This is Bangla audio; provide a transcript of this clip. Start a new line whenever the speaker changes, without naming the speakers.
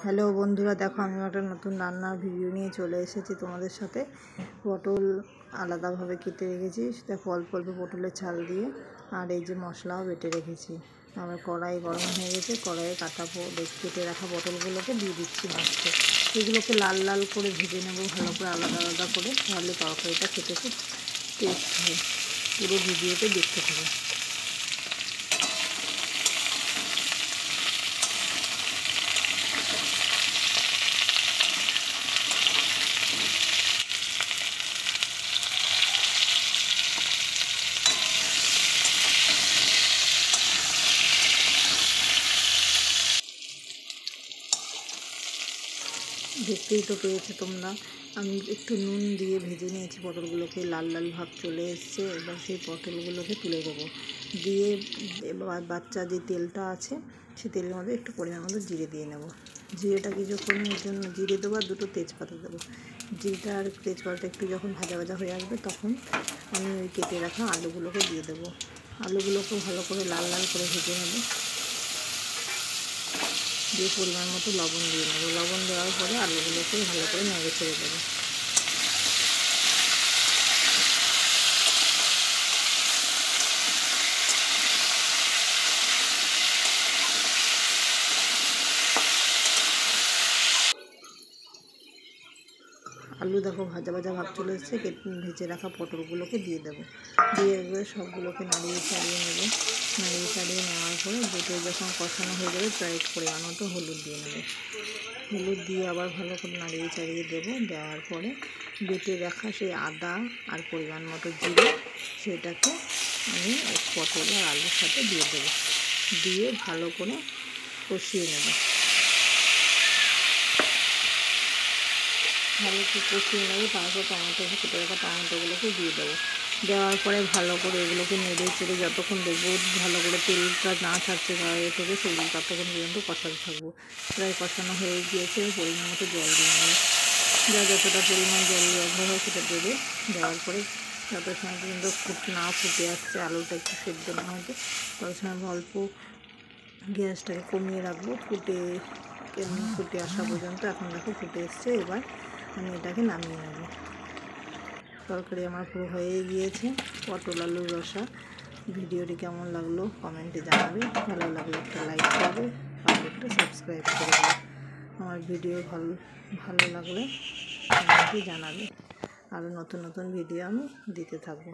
হ্যালো বন্ধুরা, দেখো আমি একটা নতুন রান্নার ভিডিও নিয়ে চলে এসেছি তোমাদের সাথে। পটল আলাদাভাবে কেটে রেখেছি, দেখো অল্প অল্প পটলের ছাল দিয়ে, আর এই যে মশলাও বেটে রেখেছি। আমার কড়াই গরম হয়ে গেছে, কড়াইয়ে কেটে রাখা পটলগুলোকে দিয়ে দিচ্ছি মাছকে। এগুলোকে লাল লাল করে ভেজে নেবো ভালো করে, আলাদা আলাদা করে, তাহলে তরকারিটা খেতে খুব টেস্ট হয়। পুরো ভিডিওতে দেখতে থাকো। দেখতেই তো পেয়েছো তোমরা, আমি একটু নুন দিয়ে ভেজে নিয়েছি পটলগুলোকে, লাল লাল ভাব চলে এসছে। এবার সেই পটলগুলোকে তুলে দেবো, দিয়ে এবার বাচ্চা যে তেলটা আছে সেই তেলের মধ্যে একটু পরিমাণ মতো জিরে দিয়ে নেব। জিরেটা কিছুক্ষণের জন্য জিরে দেবো, আর দুটো তেজপাতা দেবো। জিরেটা আর তেজপাতাটা একটু যখন ভাজা ভাজা হয়ে আসবে, তখন আমি ওই কেটে রাখা আলুগুলোকে দিয়ে দেবো। আলুগুলোকে ভালো করে লাল লাল করে ভেজে নেবো, দিয়ে পরিমাণ মতো লবণ দিয়ে নেবো। লবণ দেওয়ার পরে আলুগুলোকে ভালো করে নেড়ে ছেড়ে দেবো। আলু দেখো ভাজা ভাজা ভাব চলে এসছে, ভেজে রাখা পটলগুলোকে দিয়ে দেবো। দিয়ে এগুলো সবগুলোকে নাড়িয়ে চাড়িয়ে নেবো। নাড়িয়ে চাড়িয়ে নেওয়ার পরে দুটো যখন কষানো হয়ে যাবে, প্রায় পরিমাণ মতো হলুদ দিয়ে নেবো। হলুদ দিয়ে আবার ভালো করে নাড়িয়ে চাড়িয়ে দেবো। দেওয়ার পরে বেটে রাখা সেই আদা আর পরিমাণ মতো জিরে, সেটাকে আমি পটল আর আলুর সাথে দিয়ে দেবো। দিয়ে ভালো করে কষিয়ে নেব। ভালো করে কষিয়ে নেবো। তারপর কেটে রাখা টমেটোগুলোকে দিয়ে দেবো। দেওয়ার পরে ভালো করে এগুলোকে নেড়ে চেড়ে যতক্ষণ দেখবো ভালো করে তেলটা না ছাড়ছে গায়ে থেকে, সেগুলো ততক্ষণ পর্যন্ত কষাতে থাকবো। প্রায় কষানো হয়ে গিয়েছে, পরিমাণ মতো জল দিয়ে নেবো। যতটা পরিমাণ জল দরকার হয় সেটা দেবে। দেওয়ার পরে যত সময় পর্যন্ত ফুটে আসছে, আলুটা একটু সেদ্ধ না হতে, তত সময় অল্প গ্যাসটাকে কমিয়ে রাখবো। ফুটে আসা পর্যন্ত। এখন দেখো ফুটে এসছে, এবার আমি এটাকে নামিয়ে নেব। তরকারি আমার পুরো হয়ে গিয়েছে, পটল আলুর রসা। ভিডিওটি কেমন লাগলো কমেন্টে জানাবে। ভালো লাগলে একটা লাইক করবে, আর একটা সাবস্ক্রাইব করে দেবে। আমার ভিডিও ভালো লাগলে কমেন্টে জানাবে। আরও নতুন নতুন ভিডিও আমি দিতে থাকবো।